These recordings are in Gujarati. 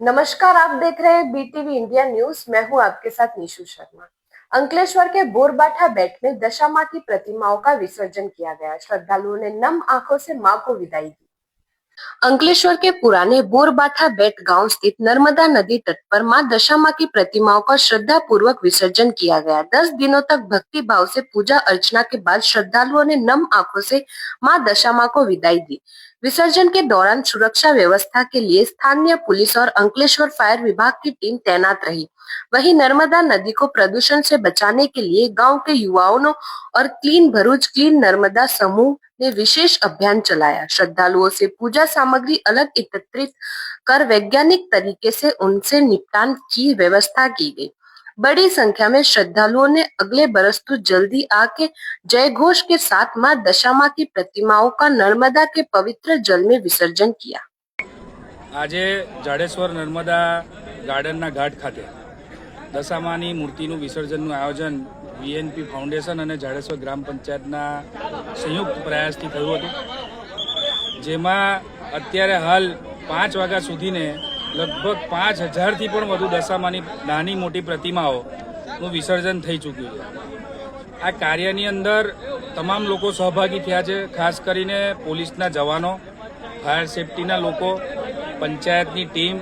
नमस्कार, आप देख रहे हैं बीटीवी इंडिया न्यूज। मैं हूं आपके साथ निशु शर्मा। अंकलेश्वर के बोरबाठा बेट में दशा मां की प्रतिमाओं का विसर्जन किया गया। श्रद्धालुओं ने नम आंखों से मां को विदाई दी। अंकलेश्वर के पुराने बोरबाठा बेट गांव स्थित नर्मदा नदी तट पर मां दशा मां की प्रतिमाओं का श्रद्धा पूर्वक विसर्जन किया गया। 10 दिनों तक भक्ति भाव से पूजा अर्चना के बाद श्रद्धालुओं ने नम आंखों से मां दशा मां को विदाई दी। विसर्जन के दौरान सुरक्षा व्यवस्था के लिए स्थानीय पुलिस और अंकलेश्वर फायर विभाग की टीम तैनात रही। वहीं नर्मदा नदी को प्रदूषण से बचाने के लिए गांव के युवाओं और क्लीन भरूच क्लीन नर्मदा समूह ने विशेष अभियान चलाया। श्रद्धालुओं से पूजा सामग्री अलग एकत्रित कर वैज्ञानिक तरीके से उनसे निपटान की व्यवस्था की गई। बड़ी संख्या में श्रद्धालुओं ने अगले बरस तो जल्दी आके जय घोष के साथ मां दशा मां की प्रतिमाओं का नर्मदा के पवित्र जल में विसर्जन किया। આજે જાડેશ્વર નર્મદા ગાર્ડનના ઘાટ ખાતે દશામાની મૂર્તિનું વિસર્જનનું આયોજન વીએનપી ફાઉન્ડેશન અને જાડેશ્વર ગ્રામ પંચાયતના સંયુક્ત પ્રયાસથી થયું હતું, જેમાં અત્યારે હાલ 5 વાગ્યા સુધીને લગભગ 5000થી પણ વધુ દશામાની નાની મોટી પ્રતિમાઓનું વિસર્જન થઈ ચૂક્યું છે। આ કાર્યની અંદર તમામ લોકો સહભાગી થયા છે, ખાસ કરીને પોલીસના જવાનો, ફાયર સેફટીના લોકો, પંચાયતની ટીમ,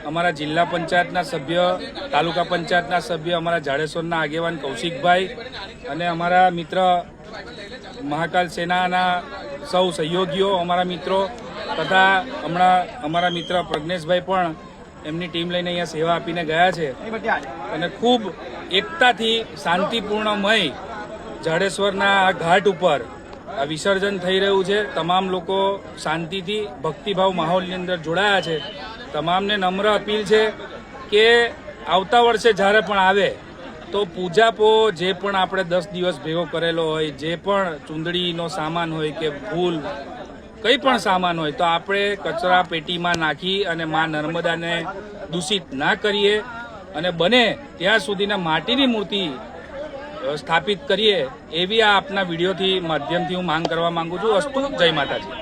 અમારા જિલ્લા પંચાયતના સભ્ય, તાલુકા પંચાયતના સભ્ય, અમારા જાડેશ્વરના આગેવાન કૌશિકભાઈ અને અમારા મિત્ર મહાકાલ સેનાના સૌ સહયોગીઓ, અમારા મિત્રો તથા હમણાં અમારા મિત્ર પ્રજ્ઞેશભાઈ પણ એમની ટીમ લઈને અહીંયા સેવા આપીને ગયા છે અને ખૂબ એકતાથી શાંતિપૂર્ણમય જાડેશ્વરના આ ઘાટ ઉપર આ વિસર્જન થઈ રહ્યું છે। તમામ લોકો શાંતિથી ભક્તિભાવ માહોલની અંદર જોડાયા છે। તમામને નમ્ર અપીલ છે કે આવતા વર્ષે જ્યારે પણ આવે તો પૂજાપો જે પણ આપણે 10 દિવસ ભેગો કરેલો હોય, જે પણ ચૂંદડીનો સામાન હોય કે ફૂલ કંઈ પણ સામાન હોય તો આપણે કચરા પેટીમાં નાખી અને મા નર્મદાને દૂષિત ના કરીએ અને બને ત્યાં સુધીના માટીની મૂર્તિ સ્થાપિત કરીએ એવી આ આપના વિડીયોથી માધ્યમથી હું માંગ કરવા માંગુ છું। અસ્તુ, જય માતાજી।